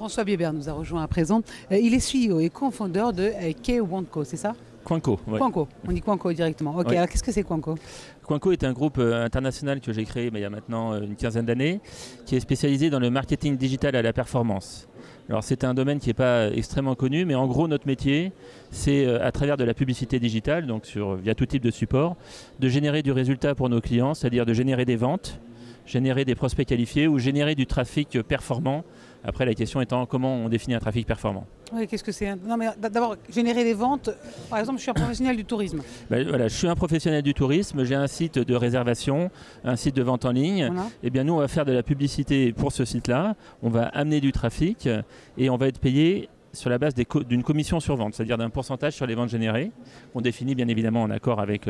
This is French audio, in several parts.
François Biébert nous a rejoint à présent. Il est CEO et co-fondeur de K1Co, c'est ça? Quanco, ouais. Quanco, on dit Quanco directement. Ok, Ouais. alors qu'est-ce que c'est Quanco? Quanco est un groupe international que j'ai créé il y a maintenant une quinzaine d'années, qui est spécialisé dans le marketing digital à la performance. Alors c'est un domaine qui n'est pas extrêmement connu, mais en gros notre métier, c'est à travers de la publicité digitale, donc via tout type de support, de générer du résultat pour nos clients, c'est-à-dire de générer des ventes, générer des prospects qualifiés ou générer du trafic performant. Après, la question étant comment on définit un trafic performant. Oui, qu'est-ce que c'est? Non, mais d'abord, générer des ventes. Par exemple, je suis un professionnel du tourisme. Ben, voilà, je suis un professionnel du tourisme, j'ai un site de réservation, un site de vente en ligne. Voilà. Et bien nous, on va faire de la publicité pour ce site-là. On va amener du trafic et on va être payé sur la base d'une commission sur vente, c'est-à-dire d'un pourcentage sur les ventes générées. On définit bien évidemment en accord avec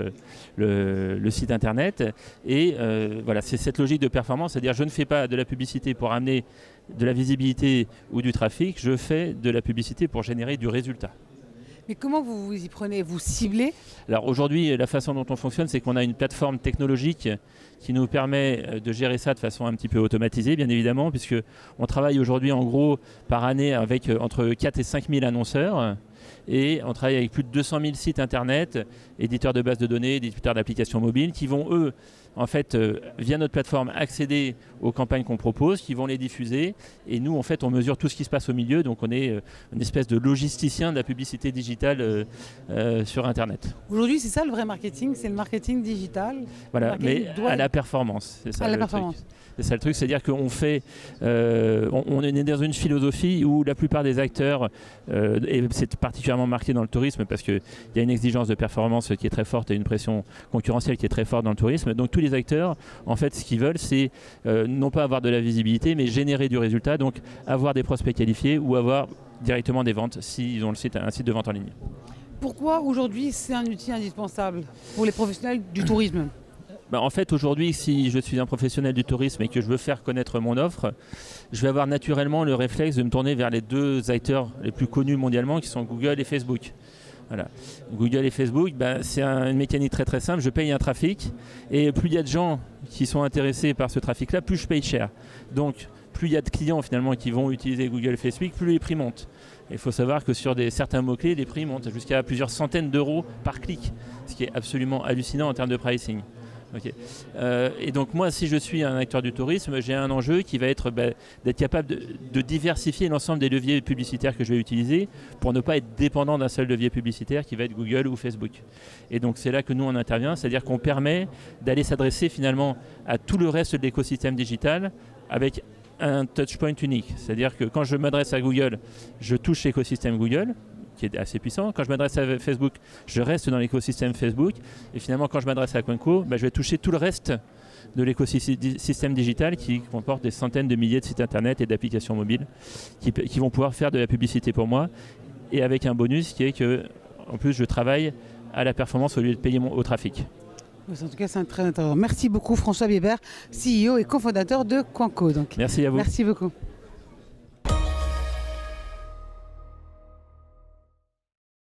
le site internet. Et voilà, c'est cette logique de performance, c'est-à-dire je ne fais pas de la publicité pour amener de la visibilité ou du trafic, je fais de la publicité pour générer du résultat. Mais comment vous vous y prenez? Vous ciblez? Alors aujourd'hui, la façon dont on fonctionne, c'est qu'on a une plateforme technologique qui nous permet de gérer ça de façon un petit peu automatisée, bien évidemment, puisque on travaille aujourd'hui en gros par année avec entre 4 et 5 000 annonceurs. Et on travaille avec plus de 200 000 sites internet, éditeurs de bases de données, éditeurs d'applications mobiles, qui vont eux, en fait, via notre plateforme, accéder aux campagnes qu'on propose, qui vont les diffuser. Et nous, en fait, on mesure tout ce qui se passe au milieu. Donc on est une espèce de logisticien de la publicité digitale sur Internet. Aujourd'hui, c'est ça le vrai marketing, c'est le marketing digital. Voilà, Marketing mais à la performance. C'est ça, à la le performance. truc. C'est ça le truc, c'est-à-dire qu'on fait, on est dans une philosophie où la plupart des acteurs, et c'est particulièrement marqué dans le tourisme parce qu'il y a une exigence de performance qui est très forte et une pression concurrentielle qui est très forte dans le tourisme. Donc tous les acteurs, en fait, ce qu'ils veulent, c'est non pas avoir de la visibilité, mais générer du résultat, donc avoir des prospects qualifiés ou avoir directement des ventes s'ils ont un site de vente en ligne. Pourquoi aujourd'hui c'est un outil indispensable pour les professionnels du tourisme? En fait, aujourd'hui, si je suis un professionnel du tourisme et que je veux faire connaître mon offre, je vais avoir naturellement le réflexe de me tourner vers les deux acteurs les plus connus mondialement qui sont Google et Facebook. Voilà. Google et Facebook, c'est une mécanique très très simple. Je paye un trafic et plus il y a de gens qui sont intéressés par ce trafic-là, plus je paye cher. Donc, plus il y a de clients finalement qui vont utiliser Google et Facebook, plus les prix montent. Il faut savoir que sur certains mots-clés, les prix montent jusqu'à plusieurs centaines d'euros par clic, ce qui est absolument hallucinant en termes de pricing. Okay. Et donc moi, si je suis un acteur du tourisme, j'ai un enjeu qui va être d'être capable de diversifier l'ensemble des leviers publicitaires que je vais utiliser pour ne pas être dépendant d'un seul levier publicitaire qui va être Google ou Facebook. Et donc c'est là que nous on intervient, c'est-à-dire qu'on permet d'aller s'adresser finalement à tout le reste de l'écosystème digital avec un touchpoint unique. C'est-à-dire que quand je m'adresse à Google, je touche l'écosystème Google, qui est assez puissant. Quand je m'adresse à Facebook, je reste dans l'écosystème Facebook. Et finalement, quand je m'adresse à Quanco, je vais toucher tout le reste de l'écosystème digital qui comporte des centaines de milliers de sites internet et d'applications mobiles qui vont pouvoir faire de la publicité pour moi. Et avec un bonus qui est que, en plus, je travaille à la performance au lieu de payer au trafic. En tout cas, c'est très intéressant. Merci beaucoup François Biébert, CEO et cofondateur de Quanco. Donc. Merci à vous. Merci beaucoup.